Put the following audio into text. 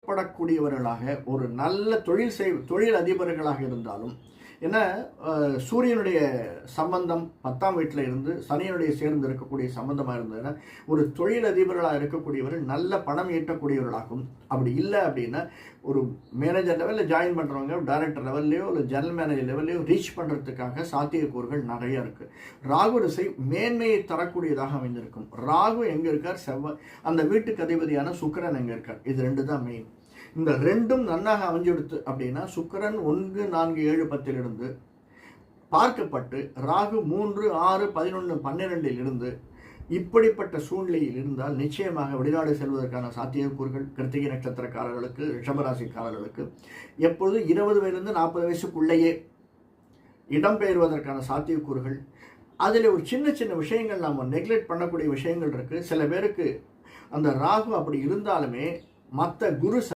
படக்கூடியவர்களாக ஒரு நல்ல தொழில் அதிபர்களாக இருந்தாலும், ஏன்னா சூரியனுடைய சம்பந்தம் 10ஆம் வீட்டில் இருந்து சனியனுடைய சேர்ந்து இருக்கக்கூடிய சம்பந்தமாக இருந்ததுன்னா ஒரு தொழில் அதிபர்களாக இருக்கக்கூடியவர்கள் நல்ல பணம் ஈட்டக்கூடியவர்களாகும். அப்படி இல்லை அப்படின்னா ஒரு மேனேஜர் லெவலில் ஜாயின் பண்ணுறவங்க டைரக்டர் லெவல்லையோ இல்லை ஜெனரல் மேனேஜர் லெவல்லையோ ரீச் பண்ணுறதுக்காக சாத்தியக்கூறுகள் நிறைய இருக்குது. ராகு திசை மேன்மையை தரக்கூடியதாக அமைந்திருக்கும். ராகு எங்கே இருக்கார்? செவ்வாய். அந்த வீட்டுக்கு அதிபதியான சுக்கிரன் எங்கே இருக்கார்? இது ரெண்டு தான் மெயின். இந்த ரெண்டும் நன்னாக அமைஞ்சுடுத்து அப்படின்னா சுக்கிரன் 1, 4, 7, 10 இருந்து பார்க்கப்பட்டு ராகு 3, 6, 11, 12 இருந்து இப்படிப்பட்ட சூழ்நிலையில் இருந்தால் நிச்சயமாக வெளிநாடு செல்வதற்கான சாத்தியக்கூறுகள் கிருத்திகை நட்சத்திரக்காரர்களுக்கு, ரிஷபராசிக்காரர்களுக்கு எப்பொழுது 20 வயதிலிருந்து 40 வயசுக்குள்ளேயே இடம்பெயர்வதற்கான சாத்தியக்கூறுகள். அதில் ஒரு சின்ன சின்ன விஷயங்கள் நாம் நெக்லெக்ட் பண்ணக்கூடிய விஷயங்கள் இருக்குது. சில பேருக்கு அந்த ராகு அப்படி இருந்தாலுமே மற்ற குரு